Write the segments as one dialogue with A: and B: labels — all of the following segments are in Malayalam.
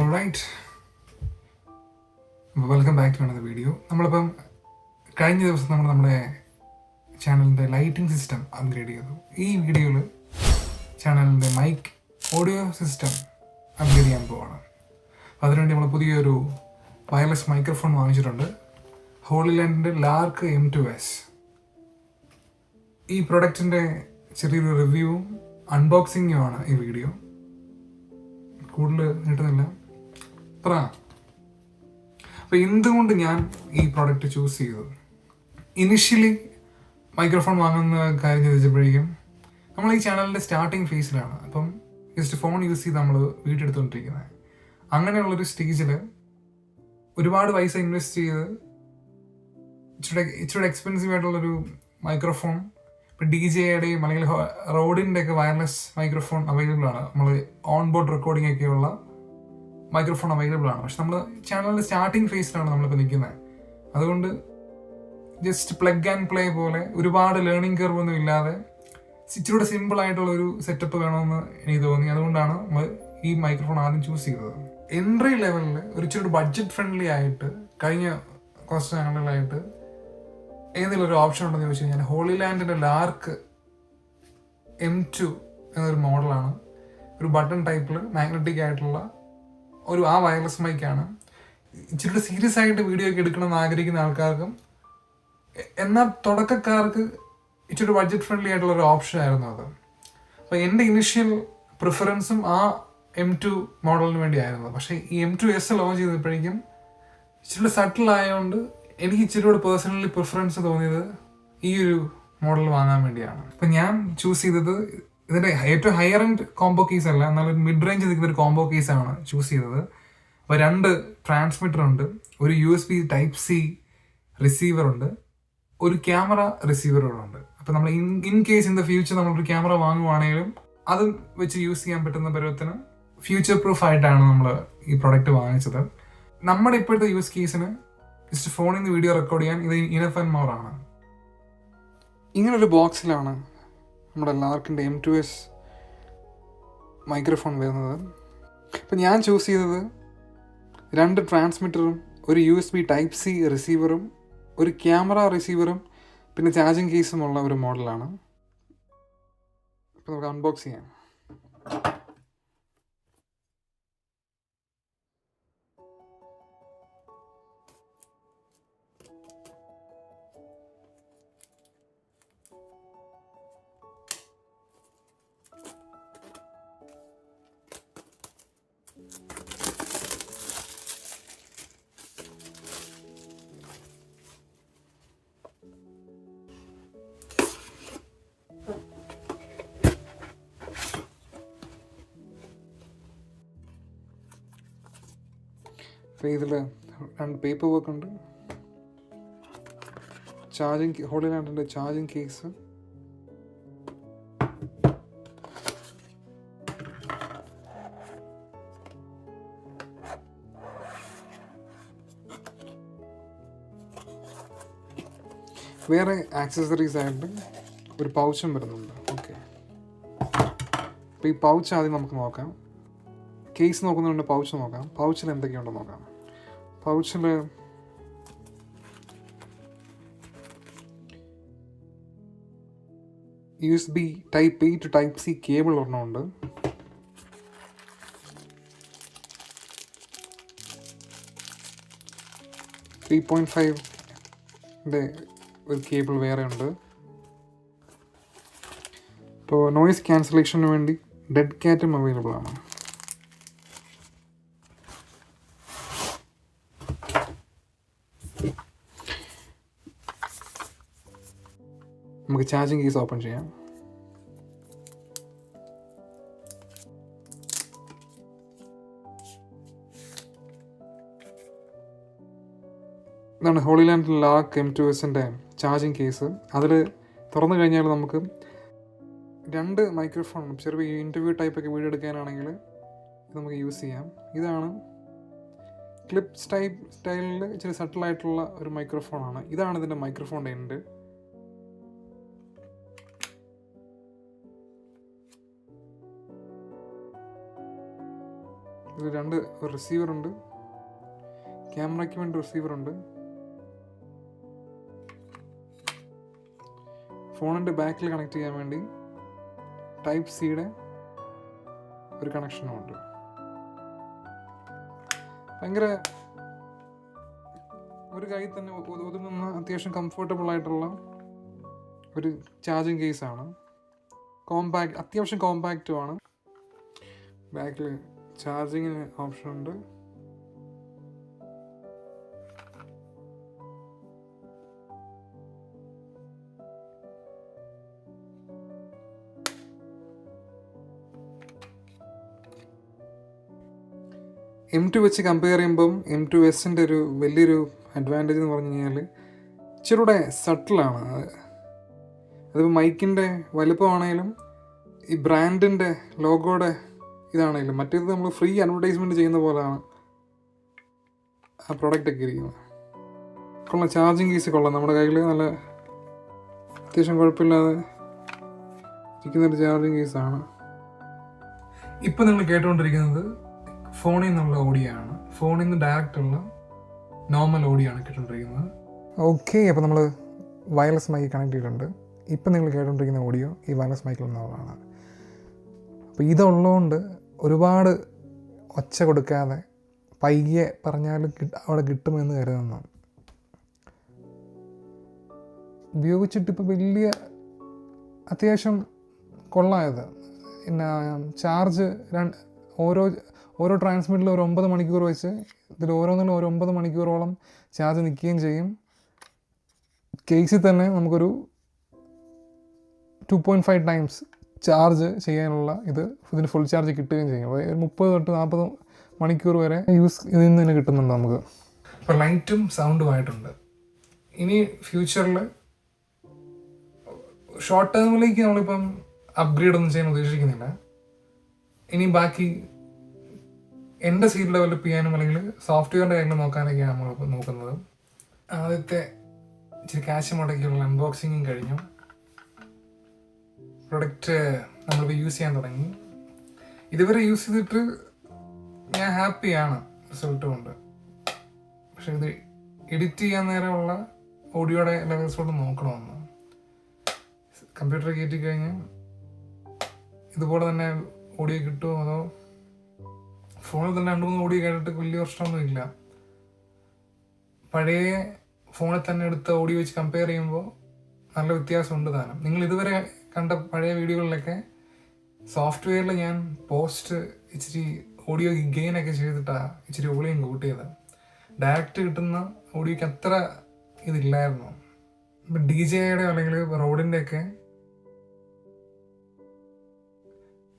A: Alright, welcome back to another video. നമ്മളിപ്പം കഴിഞ്ഞ ദിവസം നമ്മുടെ ചാനലിൻ്റെ ലൈറ്റിംഗ് സിസ്റ്റം അപ്ഗ്രേഡ് ചെയ്തു. ഈ വീഡിയോയിൽ ചാനലിൻ്റെ മൈക്ക് ഓഡിയോ സിസ്റ്റം അപ്ഗ്രേഡ് ചെയ്യാൻ പോവാണ്. അതിനുവേണ്ടി നമ്മൾ പുതിയൊരു വയർലെസ് മൈക്രോഫോൺ വാങ്ങിച്ചിട്ടുണ്ട്. ഹോളിലാൻഡിൻ്റെ ലാർക്ക് M2S. ഈ പ്രൊഡക്റ്റിൻ്റെ ചെറിയൊരു റിവ്യൂവും അൺബോക്സിങ്ങുമാണ് ഈ വീഡിയോ. കൂടുതൽ കിട്ടുന്നില്ല അത്ര. അപ്പോൾ എന്തുകൊണ്ട് ഞാൻ ഈ പ്രോഡക്റ്റ് ചൂസ് ചെയ്തത്? ഇനിഷ്യലി മൈക്രോഫോൺ വാങ്ങുന്ന കാര്യം ചോദിച്ചപ്പോഴേക്കും നമ്മൾ ഈ ചാനലിൻ്റെ സ്റ്റാർട്ടിങ് ഫേസിലാണ്. അപ്പം ജസ്റ്റ് ഫോൺ യൂസ് ചെയ്ത് നമ്മൾ വീഡിയോ എടുത്തുകൊണ്ടിരിക്കുന്നത്. അങ്ങനെയുള്ളൊരു സ്റ്റേജിൽ ഒരുപാട് പൈസ ഇൻവെസ്റ്റ് ചെയ്ത് ഇച്ചിരി എക്സ്പെൻസീവ് ആയിട്ടുള്ളൊരു മൈക്രോഫോൺ, ഇപ്പോൾ DJയുടെയും അല്ലെങ്കിൽ റോഡിൻ്റെ ഒക്കെ വയർലെസ് മൈക്രോഫോൺ അവൈലബിൾ ആണ്. നമ്മൾ ഓൺ ബോർഡ് റെക്കോർഡിംഗ് ഒക്കെയുള്ള മൈക്രോഫോൺ അവൈലബിൾ ആണ്. പക്ഷെ നമ്മൾ ചാനലിൻ്റെ സ്റ്റാർട്ടിങ് ഫേസിലാണ് നമ്മളിപ്പോൾ നിൽക്കുന്നത്. അതുകൊണ്ട് ജസ്റ്റ് പ്ലഗ് ആൻഡ് പ്ലേ പോലെ ഒരുപാട് ലേണിംഗ് കർവ് ഒന്നും ഇല്ലാതെ ഇച്ചിരൂടെ സിമ്പിൾ ആയിട്ടുള്ളൊരു സെറ്റപ്പ് വേണമെന്ന് എനിക്ക് തോന്നി. അതുകൊണ്ടാണ് നമ്മൾ ഈ മൈക്രോഫോൺ ആദ്യം ചൂസ് ചെയ്തത്. എൻട്രി ലെവലിൽ ഒരു ഇച്ചിരി ബഡ്ജറ്റ് ഫ്രണ്ട്ലി ആയിട്ട് കഴിഞ്ഞ കുറച്ച് ചാനലുകളായിട്ട് ഏതെങ്കിലും ഒരു ഓപ്ഷൻ ഉണ്ടെന്ന് ചോദിച്ചു കഴിഞ്ഞാൽ ഹോളിലാൻഡിൻ്റെ ലാർക്ക് M2 എന്നൊരു മോഡലാണ്. ഒരു ബട്ടൺ ടൈപ്പിൽ മാഗ്നറ്റിക് ആയിട്ടുള്ള ഒരു വയർലെസ് മൈക്കാണ്. ഇച്ചിരി സീരിയസ് ആയിട്ട് വീഡിയോ ഒക്കെ എടുക്കണമെന്ന് ആഗ്രഹിക്കുന്ന ആൾക്കാർക്കും എന്നാൽ തുടക്കക്കാർക്ക് ഇച്ചിരി ബഡ്ജറ്റ് ഫ്രണ്ട്ലി ആയിട്ടുള്ള ഒരു ഓപ്ഷൻ ആയിരുന്നു അത്. അപ്പോൾ എൻ്റെ ഇനിഷ്യൽ പ്രിഫറൻസും M2 മോഡലിന് വേണ്ടിയായിരുന്നു. പക്ഷേ ഈ M2S ലോഞ്ച് ചെയ്തപ്പോഴേക്കും ഇച്ചിരി സട്ടിൽ ആയതുകൊണ്ട് എനിക്ക് ഇച്ചിരിയോട് പേഴ്സണലി പ്രിഫറൻസ് തോന്നിയത് ഈ ഒരു മോഡൽ വാങ്ങാൻ വേണ്ടിയാണ്. അപ്പം ഞാൻ ചൂസ് ചെയ്തത് ഇതിൻ്റെ ഏറ്റവും ഹയർ എൻഡ് കോംബോ കേസ് അല്ല, എന്നാലും മിഡ് റേഞ്ച് നിൽക്കുന്ന ഒരു കോംബോ കേസാണ് ചൂസ് ചെയ്തത്. അപ്പോൾ 2 ട്രാൻസ്മിറ്റർ ഉണ്ട്, ഒരു USB Type-C റിസീവർ ഉണ്ട്, ഒരു ക്യാമറ റിസീവറുകളുണ്ട്. അപ്പോൾ നമ്മൾ in case in the future നമ്മളൊരു ക്യാമറ വാങ്ങുവാണെങ്കിലും അത് വെച്ച് യൂസ് ചെയ്യാൻ പറ്റുന്ന പരുവത്തിന് ഫ്യൂച്ചർ പ്രൂഫ് ആയിട്ടാണ് നമ്മൾ ഈ പ്രൊഡക്റ്റ് വാങ്ങിച്ചത്. നമ്മുടെ ഇപ്പോഴത്തെ യൂസ് കേസിന് ജസ്റ്റ് ഫോണിൽ നിന്ന് വീഡിയോ റെക്കോർഡ് ചെയ്യാൻ ഇത് ഇനഫ് ആൻഡ് മോർ ആണ്. ഇങ്ങനൊരു ബോക്സിലാണ് നമ്മുടെ ലാർക്കിൻ്റെ M2S മൈക്രോഫോൺ വരുന്നത്. അപ്പം ഞാൻ ചൂസ് ചെയ്തത് 2 ട്രാൻസ്മിറ്ററും ഒരു USB Type-C റിസീവറും ഒരു ക്യാമറ റിസീവറും പിന്നെ ചാർജിങ് കേസും ഉള്ള ഒരു മോഡലാണ്. അപ്പോൾ നമുക്ക് അൺബോക്സ് ചെയ്യാം. അപ്പോൾ ഇതിൽ 2 പേപ്പർ വർക്ക് ഉണ്ട്, ഹോളിലാൻഡിൻ്റെ ചാർജിങ് കേസ്, വേറെ ആക്സസറീസ് ആയിട്ട് ഒരു പൗച്ചും വരുന്നുണ്ട്. ഓക്കെ, അപ്പോൾ ഈ പൗച്ച് ആദ്യം നമുക്ക് നോക്കാം. കേസ് നോക്കുന്നുണ്ട്, പൗച്ച് നോക്കാം. പൗച്ചിൽ എന്തൊക്കെയുണ്ടെന്ന് നോക്കാം. പൗച്ചിൽ USB Type-A to Type-C cable ഒരെണ്ണമുണ്ട്. .5 ഒരു കേബിൾ വേറെ ഉണ്ട്. ഇപ്പോൾ നോയിസ് ക്യാൻസലേഷന് വേണ്ടി ഡെഡ് കാറ്റും അവൈലബിൾ ആണ്. നമുക്ക് ചാർജിങ് കേസ് ഓപ്പൺ ചെയ്യാം. ഇതാണ് ഹോളിലാൻഡ് ലാർക്ക് M2Sൻ്റെ ചാർജിങ് കേസ്. അതിൽ തുറന്നു കഴിഞ്ഞാൽ നമുക്ക് 2 മൈക്രോഫോൺ, ചെറിയ ഇൻ്റർവ്യൂ ടൈപ്പൊക്കെ വീഡിയോ എടുക്കാനാണെങ്കിൽ ഇത് നമുക്ക് യൂസ് ചെയ്യാം. ഇതാണ് ക്ലിപ്പ് സ്റ്റൈലിൽ ഇച്ചിരി സട്ടിലായിട്ടുള്ള ഒരു മൈക്രോഫോണാണ്. ഇതാണ് ഇതിൻ്റെ മൈക്രോഫോണിൻ്റെ എൻഡ്. ഇതിൽ രണ്ട് റിസീവറുണ്ട്, ക്യാമറയ്ക്ക് വേണ്ടി റിസീവറുണ്ട്, ഫോണിൻ്റെ ബാക്കിൽ കണക്ട് ചെയ്യാൻ വേണ്ടി ടൈപ്പ് സിയുടെ ഒരു കണക്ഷനും ഉണ്ട്. ഭയങ്കര ഒരു കയ്യിൽ തന്നെ ഒതുങ്ങുന്ന അത്യാവശ്യം കംഫർട്ടബിൾ ആയിട്ടുള്ള ഒരു ചാർജിങ് കേസാണ്. അത്യാവശ്യം കോമ്പാക്റ്റുമാണ്. ബാക്കിൽ ചാർജിങ്ങിന് ഓപ്ഷൻ ഉണ്ട്. M2 വെച്ച് കമ്പയർ ചെയ്യുമ്പം M2S ഒരു വലിയൊരു അഡ്വാൻറ്റേജ് എന്ന് പറഞ്ഞു കഴിഞ്ഞാൽ ഇച്ചിരൂടെ സട്ടിലാണ്. അതിപ്പോൾ മൈക്കിൻ്റെ വലുപ്പമാണെങ്കിലും ഈ ബ്രാൻഡിൻ്റെ ലോഗോയുടെ ഇതാണെങ്കിലും, മറ്റേത് നമ്മൾ ഫ്രീ അഡ്വർടൈസ്മെൻറ്റ് ചെയ്യുന്ന പോലെയാണ് ആ പ്രൊഡക്റ്റൊക്കെ ഇരിക്കുന്നത്. കൊള്ളാം, ചാർജിങ് കേസ് കൊള്ളാം. നമ്മുടെ കയ്യിൽ നല്ല അത്യാവശ്യം കുഴപ്പമില്ലാതെ ഇരിക്കുന്നൊരു ചാർജിങ് കേസാണ്. ഇപ്പം നിങ്ങൾ കേട്ടുകൊണ്ടിരിക്കുന്നത് ഫോണിൽ നിന്നുള്ള ഓഡിയോ ആണ്. ഫോണിൽ നിന്ന് ഡയറക്റ്റ് ഉള്ള നോർമൽ ഓഡിയോ ആണ് കേട്ടുകൊണ്ടിരിക്കുന്നത്. ഓക്കെ, അപ്പോൾ നമ്മൾ വയർലെസ് മൈക്ക് കണക്ട് ചെയ്തിട്ടുണ്ട്. ഇപ്പം നിങ്ങൾ കേട്ടുകൊണ്ടിരിക്കുന്ന ഓഡിയോ ഈ വയർലെസ് മൈക്കിൽ നിന്നുള്ളതാണ്. അപ്പോൾ ഇതുള്ളതുകൊണ്ട് ഒരുപാട് ഒച്ച കൊടുക്കാതെ പയ്യെ പറഞ്ഞാലും അവിടെ കിട്ടുമെന്ന് കരുതുന്നു. ഉപയോഗിച്ചിട്ടിപ്പോൾ വലിയ അത്യാവശ്യം കൊള്ളായത്. പിന്നെ ചാർജ് ഓരോ ട്രാൻസ്മിറ്ററിൽ ഒരു 9 മണിക്കൂർ വെച്ച് ഇതിൽ ഓരോന്നിലും ഒരു 9 മണിക്കൂറോളം ചാർജ് നിൽക്കുകയും ചെയ്യും. കേസിൽ തന്നെ നമുക്കൊരു 2.5 ടൈംസ് ചാർജ് ചെയ്യാനുള്ള ഇതിന് ഫുൾ ചാർജ് കിട്ടുകയും ചെയ്യും. 30 തൊട്ട് 40 മണിക്കൂർ വരെ ഇതിൽ നിന്ന് തന്നെ കിട്ടുന്നുണ്ട് നമുക്ക്. ഇപ്പോൾ ലൈറ്റും സൗണ്ടുമായിട്ടുണ്ട്. ഇനി ഫ്യൂച്ചറിൽ ഷോർട്ട് ടേമിലേക്ക് നമ്മളിപ്പം അപ്ഗ്രേഡ് ഒന്നും ചെയ്യാൻ ഉദ്ദേശിക്കുന്നില്ല. ഇനി ബാക്കി എൻ്റെ സീറ്റ് ഡെവലപ്പ് ചെയ്യാനും അല്ലെങ്കിൽ സോഫ്റ്റ്വെയറിൻ്റെ കാര്യങ്ങൾ നോക്കാനൊക്കെയാണ് നമ്മളിപ്പോൾ നോക്കുന്നത്. ആദ്യത്തെ ഇച്ചിരി ക്യാഷ് മുടക്കിയുള്ള അൺബോക്സിങ്ങും കഴിഞ്ഞു. പ്രൊഡക്റ്റ് നമ്മളിപ്പോൾ യൂസ് ചെയ്യാൻ തുടങ്ങി. ഇതുവരെ യൂസ് ചെയ്തിട്ട് ഞാൻ ഹാപ്പിയാണ് റിസൾട്ട് കൊണ്ട്. പക്ഷെ ഇത് എഡിറ്റ് ചെയ്യാൻ നേരമുള്ള ഓഡിയോയുടെ ലെവൽസോട് നോക്കണമെന്ന്. കമ്പ്യൂട്ടർ കയറ്റി കഴിഞ്ഞ് ഇതുപോലെ തന്നെ ഓഡിയോ കിട്ടുമോ, അതോ ഫോണിൽ തന്നെ 2-3 ഓഡിയോ കേട്ടിട്ട് വലിയ പ്രശ്നമൊന്നും ഇല്ല. പഴയ ഫോണിൽ തന്നെ എടുത്ത ഓഡിയോ വെച്ച് കമ്പയർ ചെയ്യുമ്പോൾ നല്ല വ്യത്യാസമുണ്ട് താനും. നിങ്ങൾ ഇതുവരെ കണ്ട പഴയ വീഡിയോകളിലൊക്കെ സോഫ്റ്റ്വെയറിൽ ഞാൻ ഇച്ചിരി ഓഡിയോ ഗെയിനൊക്കെ ചെയ്തിട്ടാണ് ഇച്ചിരി വോളിയം കൂട്ടിയത്. ഡയറക്റ്റ് കിട്ടുന്ന ഓഡിയോയ്ക്ക് അത്ര ഇതില്ലായിരുന്നു. ഇപ്പം DJയുടെ അല്ലെങ്കിൽ റോഡിൻ്റെയൊക്കെ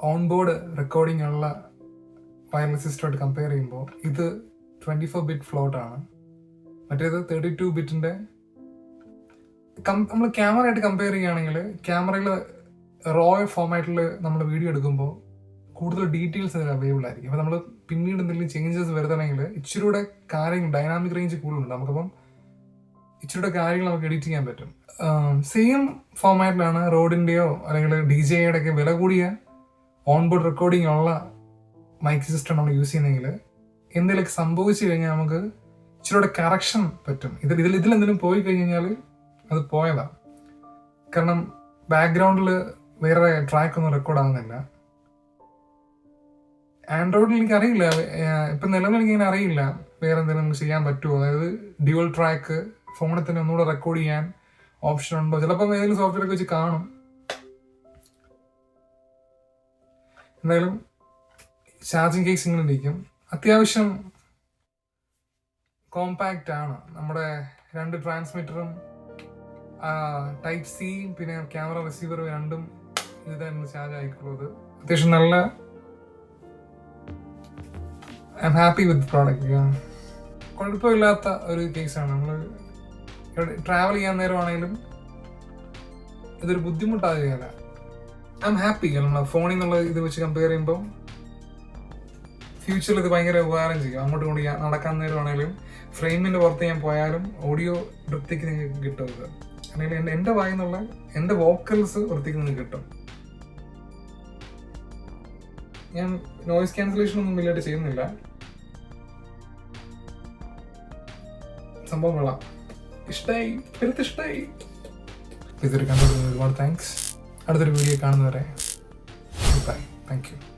A: ഓൺബോർഡ് റെക്കോർഡിംഗ് ഉള്ള വയർലെസ് സിസ്റ്റമായിട്ട് കമ്പയർ ചെയ്യുമ്പോൾ ഇത് 24 ബിറ്റ് ഫ്ലോട്ടാണ്. മറ്റേത് 32 ബിറ്റിൻ്റെ. നമ്മൾ ക്യാമറയായിട്ട് കമ്പയർ ചെയ്യുകയാണെങ്കിൽ ക്യാമറയിൽ റോ ഫോമാറ്റിൽ നമ്മൾ വീഡിയോ എടുക്കുമ്പോൾ കൂടുതൽ ഡീറ്റെയിൽസ് അതിൽ അവൈലബിൾ ആയിരിക്കും. അപ്പോൾ നമ്മൾ പിന്നീട് എന്തെങ്കിലും ചേഞ്ചസ് വരുത്തണമെങ്കിൽ ഇച്ചിരൂടെ കാര്യങ്ങൾ ഡൈനാമിക് റേഞ്ച് കൂടുതലുണ്ട്. നമുക്കപ്പം ഇച്ചിരൂടെ കാര്യങ്ങൾ നമുക്ക് എഡിറ്റ് ചെയ്യാൻ പറ്റും. സെയിം ഫോമാറ്റിലാണ് റോഡിൻ്റെയോ അല്ലെങ്കിൽ DJയുടെ ഒക്കെ വില കൂടിയ ഓൺബോർഡ് റെക്കോർഡിംഗ് ഉള്ള മൈക്ക് സിസ്റ്റം നമ്മൾ യൂസ് ചെയ്യുന്നെങ്കിൽ എന്തെങ്കിലുമൊക്കെ സംഭവിച്ചു കഴിഞ്ഞാൽ നമുക്ക് ഇച്ചിരൂടെ കറക്ഷൻ പറ്റും. ഇതിലെന്തെങ്കിലും പോയി കഴിഞ്ഞാൽ അത് പോയതാണ്. കാരണം ബാക്ക്ഗ്രൗണ്ടിൽ വേറെ ട്രാക്കൊന്നും റെക്കോർഡ് ആകുന്നില്ല. ആൻഡ്രോയിഡിൽ എനിക്കറിയില്ല, ഇപ്പം നിലവിൽ എനിക്കിങ്ങനെ അറിയില്ല വേറെ എന്തെങ്കിലും ചെയ്യാൻ പറ്റുമോ. അതായത് ഡ്യുവൽ ട്രാക്ക് ഫോണിൽ തന്നെ ഒന്നുകൂടെ റെക്കോർഡ് ചെയ്യാൻ ഓപ്ഷൻ ഉണ്ടോ. ചിലപ്പോൾ ഏതെങ്കിലും സോഫ്റ്റ്വെയർ വെച്ച് കാണും. എന്തായാലും ചാർജിങ് കേസ് ഇങ്ങനെ ഇരിക്കും. അത്യാവശ്യം കോമ്പാക്റ്റ് ആണ്. നമ്മുടെ 2 ട്രാൻസ്മിറ്ററും ടൈപ്പ് സി പിന്നെ ക്യാമറ റിസീവർ രണ്ടും ഇത് തന്നെ ചാർജ് ആയിക്കുള്ളത്. അത്യാവശ്യം നല്ല I am happy with product. കുഴപ്പമില്ലാത്ത ഒരു കേസാണ്. നമ്മൾ ട്രാവൽ ചെയ്യാൻ നേരമാണെങ്കിലും ഇതൊരു ബുദ്ധിമുട്ടാകുകയല്ല. I am happy. നമ്മൾ ഫോണിൽ നിന്നുള്ള ഇത് വെച്ച് കമ്പയർ ചെയ്യുമ്പോൾ ഫ്യൂച്ചറിൽ ഇത് ഭയങ്കര ഉപകാരം ചെയ്യും. അങ്ങോട്ട് കൊണ്ട് നടക്കാൻ നേരമാണെങ്കിലും ഫ്രെയിമിൻ്റെ പുറത്ത് ഞാൻ പോയാലും ഓഡിയോ വൃത്തിക്ക് നിങ്ങൾക്ക് കിട്ടും. ഇത് അല്ലെങ്കിൽ എൻ്റെ വായിൽ നിന്നുള്ള എൻ്റെ വോക്കൽസ് വൃത്തിക്ക് നിങ്ങൾക്ക് കിട്ടും. ഞാൻ നോയിസ് ക്യാൻസലേഷൻ ഒന്നും വലിയായിട്ട് ചെയ്യുന്നില്ല. സംഭവം കൊള്ളാം, ഇഷ്ടമായി, ഇഷ്ടമായി. ഇതൊരു കണ്ടു ഒരുപാട് താങ്ക്സ്. അടുത്തൊരു വീഡിയോ കാണുന്നവരെ ബൈ. Thank you.